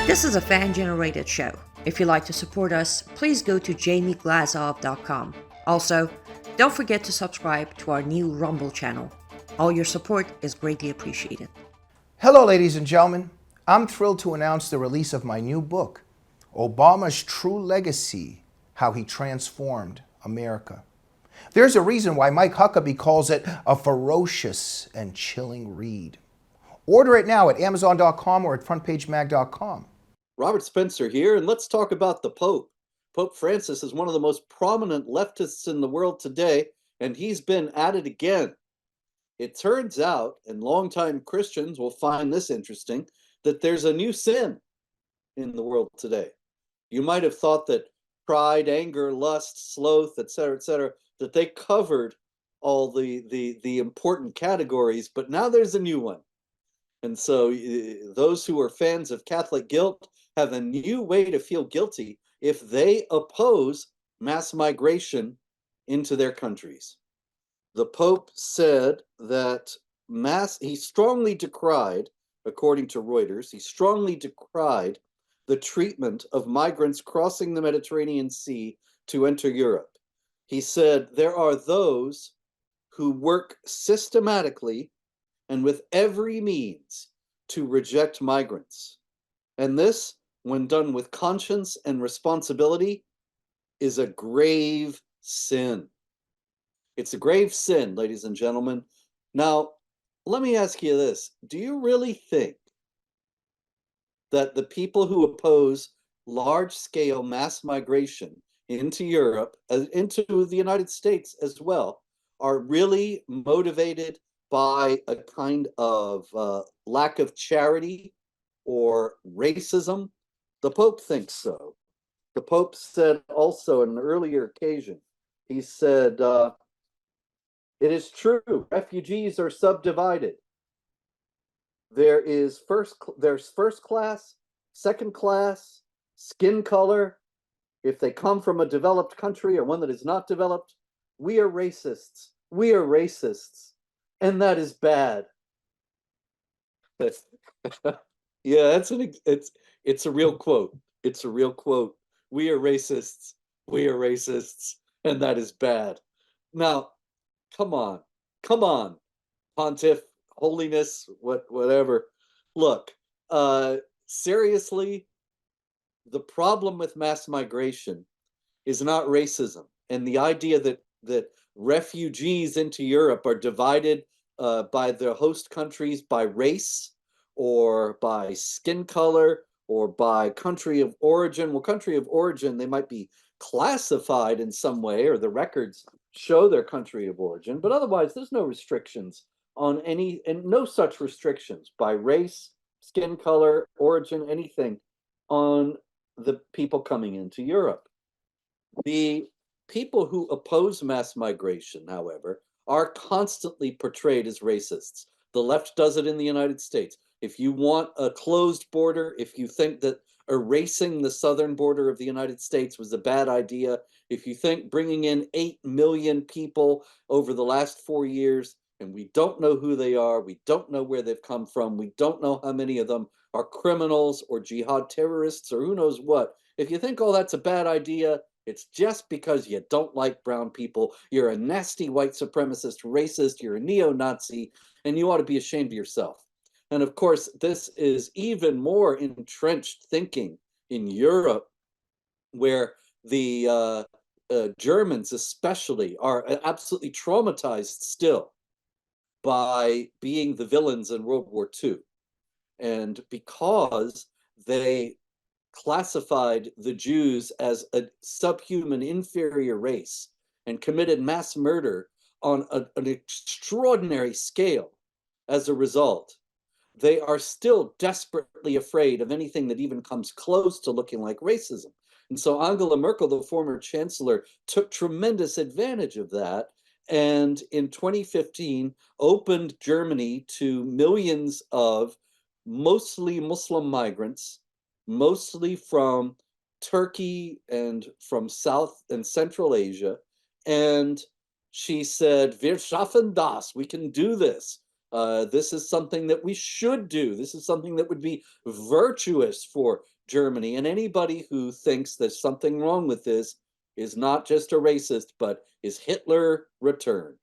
This is a fan-generated show. If you'd like to support us, please go to jamieglazov.com. Also, don't forget to subscribe to our new Rumble channel. All your support is greatly appreciated. Hello, ladies and gentlemen. I'm thrilled to announce the release of my new book, Obama's True Legacy: How He Transformed America. There's a reason why Mike Huckabee calls it a ferocious and chilling read. Order it now at Amazon.com or at FrontPageMag.com. Robert Spencer here, and let's talk about the Pope. Pope Francis is one of the most prominent leftists in the world today, and he's been at it again. It turns out, and longtime Christians will find this interesting, that there's a new sin in the world today. You might have thought that pride, anger, lust, sloth, etc., that they covered all the important categories, but now there's a new one. And so those who are fans of Catholic guilt have a new way to feel guilty if they oppose mass migration into their countries. The Pope said that he strongly decried, according to Reuters, he strongly decried the treatment of migrants crossing the Mediterranean Sea to enter Europe. He said there are those who work systematically and with every means to reject migrants. And this, when done with conscience and responsibility, is a grave sin. It's a grave sin, ladies and gentlemen. Now, let me ask you this. Do you really think that the people who oppose large-scale mass migration into Europe, into the United States as well, are really motivated by a kind of lack of charity or racism? The Pope thinks so. The Pope said also on an earlier occasion, he said, it is true, refugees are subdivided. There's first class, second class, skin color. If they come from a developed country or one that is not developed, we are racists. We are racists. And that is bad. Yeah, it's a real quote. It's a real quote. We are racists. We are racists. And that is bad. Now, come on, Pontiff, holiness, whatever. Look, seriously, the problem with mass migration is not racism, and the idea that refugees into Europe are divided by the host countries by race or by skin color or by country of origin. Well, country of origin, they might be classified in some way, or the records show their country of origin, but otherwise there's no restrictions on any, and no such restrictions by race, skin color, origin, anything on the people coming into Europe. The people who oppose mass migration, however, are constantly portrayed as racists. The left does it in the United States. If you want a closed border, if you think that erasing the southern border of the United States was a bad idea, if you think bringing in 8 million people over the last 4 years, and we don't know who they are, we don't know where they've come from, we don't know how many of them are criminals or jihad terrorists or who knows what. If you think, oh, that's a bad idea, it's just because you don't like brown people. You're a nasty white supremacist, racist, you're a neo-Nazi, and you ought to be ashamed of yourself. And of course, this is even more entrenched thinking in Europe, where the Germans especially are absolutely traumatized still by being the villains in World War II. And because they classified the Jews as a subhuman inferior race and committed mass murder on an extraordinary scale as a result, they are still desperately afraid of anything that even comes close to looking like racism. And so Angela Merkel, the former chancellor, took tremendous advantage of that, and in 2015 opened Germany to millions of mostly Muslim migrants, mostly from Turkey and from South and Central Asia. And she said, "Wir schaffen das, we can do this. This is something that we should do. This is something that would be virtuous for Germany. And anybody who thinks there's something wrong with this is not just a racist, but is Hitler returned.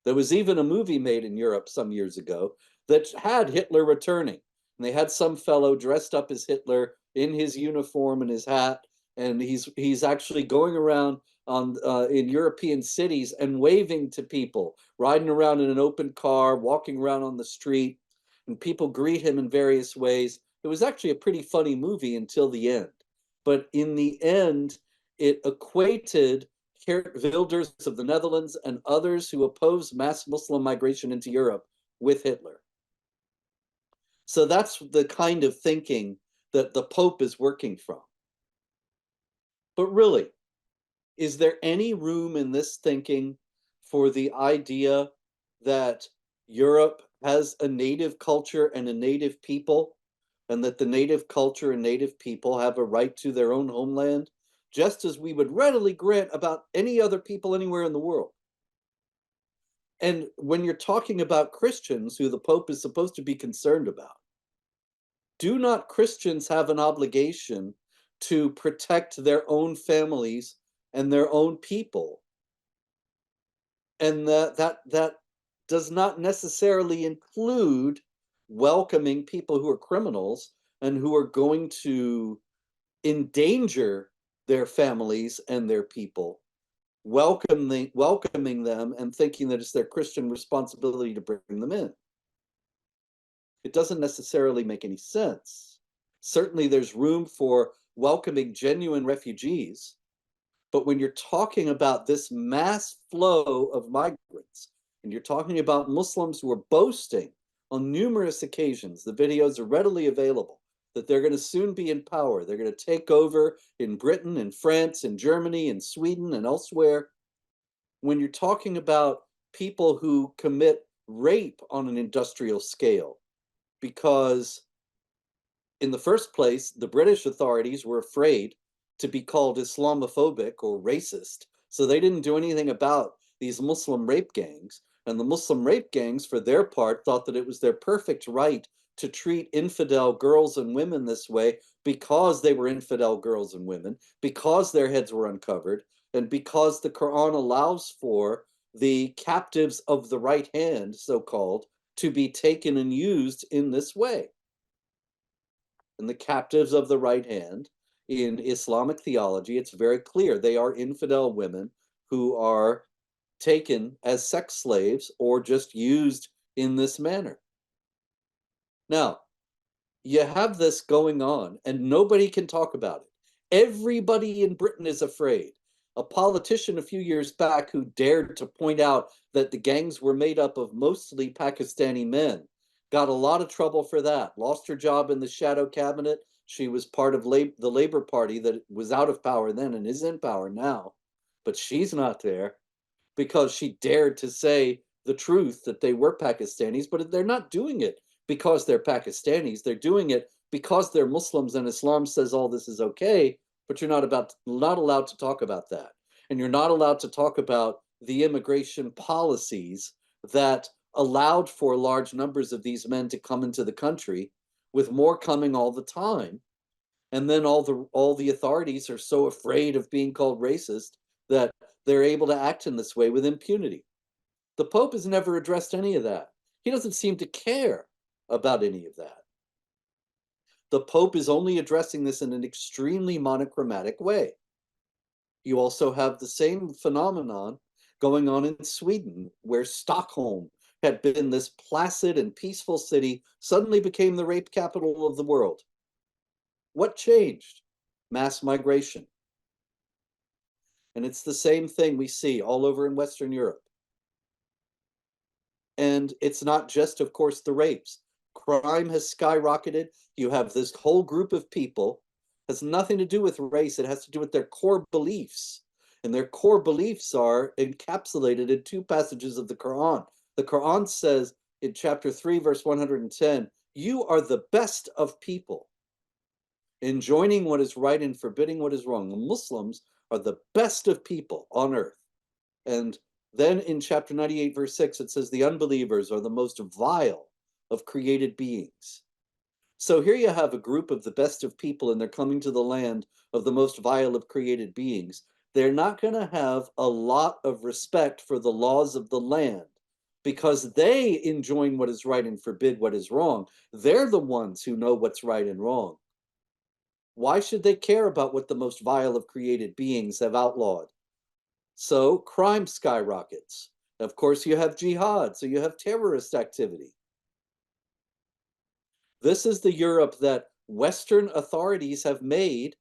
There was even a movie made in Europe some years ago that had Hitler returning. And they had some fellow dressed up as Hitler in his uniform and his hat, and he's actually going around in European cities and waving to people, riding around in an open car, walking around on the street, and people greet him in various ways. It was actually a pretty funny movie until the end. But in the end, it equated Geert Wilders of the Netherlands and others who opposed mass Muslim migration into Europe with Hitler. So that's the kind of thinking that the Pope is working from. But really, is there any room in this thinking for the idea that Europe has a native culture and a native people, and that the native culture and native people have a right to their own homeland, just as we would readily grant about any other people anywhere in the world? And when you're talking about Christians, who the Pope is supposed to be concerned about, do not Christians have an obligation to protect their own families and their own people? And that does not necessarily include welcoming people who are criminals and who are going to endanger their families and their people, welcoming them and thinking that it's their Christian responsibility to bring them in. It doesn't necessarily make any sense. Certainly there's room for welcoming genuine refugees, but when you're talking about this mass flow of migrants, and you're talking about Muslims who are boasting on numerous occasions, the videos are readily available, that they're going to soon be in power. They're going to take over in Britain, in France, in Germany, in Sweden, and elsewhere. When you're talking about people who commit rape on an industrial scale, because in the first place, the British authorities were afraid to be called Islamophobic or racist, so they didn't do anything about these Muslim rape gangs. And the Muslim rape gangs, for their part, thought that it was their perfect right to treat infidel girls and women this way because they were infidel girls and women, because their heads were uncovered, and because the Quran allows for the captives of the right hand, so-called, to be taken and used in this way. And the captives of the right hand, in Islamic theology, it's very clear they are infidel women who are taken as sex slaves or just used in this manner. Now, you have this going on and nobody can talk about it. Everybody in Britain is afraid. A politician a few years back who dared to point out that the gangs were made up of mostly Pakistani men got a lot of trouble for that, lost her job in the shadow cabinet. She was part of the Labour Party that was out of power then and is in power now, but she's not there because she dared to say the truth that they were Pakistanis, but they're not doing it because they're Pakistanis. They're doing it because they're Muslims and Islam says all this is okay, but you're not allowed to talk about that. And you're not allowed to talk about the immigration policies that allowed for large numbers of these men to come into the country, with more coming all the time. And then all the authorities are so afraid of being called racist that they're able to act in this way with impunity. The Pope has never addressed any of that. He doesn't seem to care about any of that. The Pope is only addressing this in an extremely monochromatic way. You also have the same phenomenon going on in Sweden, where Stockholm had been this placid and peaceful city, suddenly became the rape capital of the world. What changed? Mass migration. And it's the same thing we see all over in Western Europe. And it's not just, of course, the rapes. Crime has skyrocketed. You have this whole group of people, has nothing to do with race. It has to do with their core beliefs. And their core beliefs are encapsulated in two passages of the Quran. The Quran says in chapter 3, verse 110, you are the best of people, enjoining what is right and forbidding what is wrong. The Muslims are the best of people on earth. And then in chapter 98, verse 6, it says the unbelievers are the most vile of created beings. So here you have a group of the best of people, and they're coming to the land of the most vile of created beings. They're not going to have a lot of respect for the laws of the land because they enjoin what is right and forbid what is wrong. They're the ones who know what's right and wrong. Why should they care about what the most vile of created beings have outlawed? So crime skyrockets. Of course, you have jihad, so you have terrorist activity. This is the Europe that Western authorities have made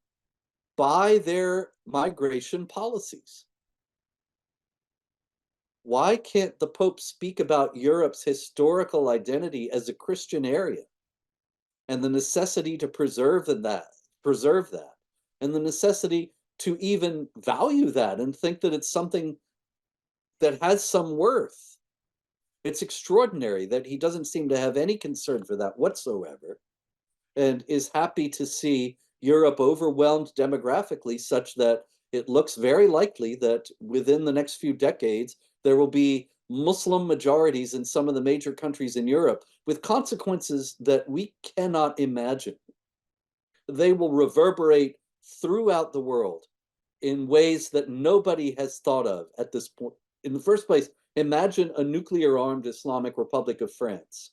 by their migration policies. Why can't the Pope speak about Europe's historical identity as a Christian area and the necessity to preserve that, and the necessity to even value that and think that it's something that has some worth? It's extraordinary that he doesn't seem to have any concern for that whatsoever, and is happy to see Europe overwhelmed demographically, such that it looks very likely that within the next few decades, there will be Muslim majorities in some of the major countries in Europe with consequences that we cannot imagine. They will reverberate throughout the world in ways that nobody has thought of at this point. In the first place, imagine a nuclear-armed Islamic Republic of France.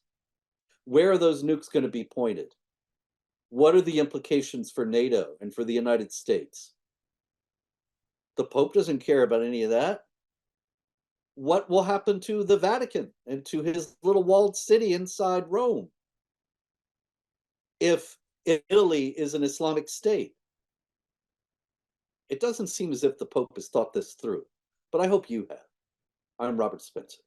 Where are those nukes going to be pointed? What are the implications for NATO and for the United States? The Pope doesn't care about any of that. What will happen to the Vatican and to his little walled city inside Rome if Italy is an Islamic state? It doesn't seem as if the Pope has thought this through, but I hope you have. I'm Robert Spencer.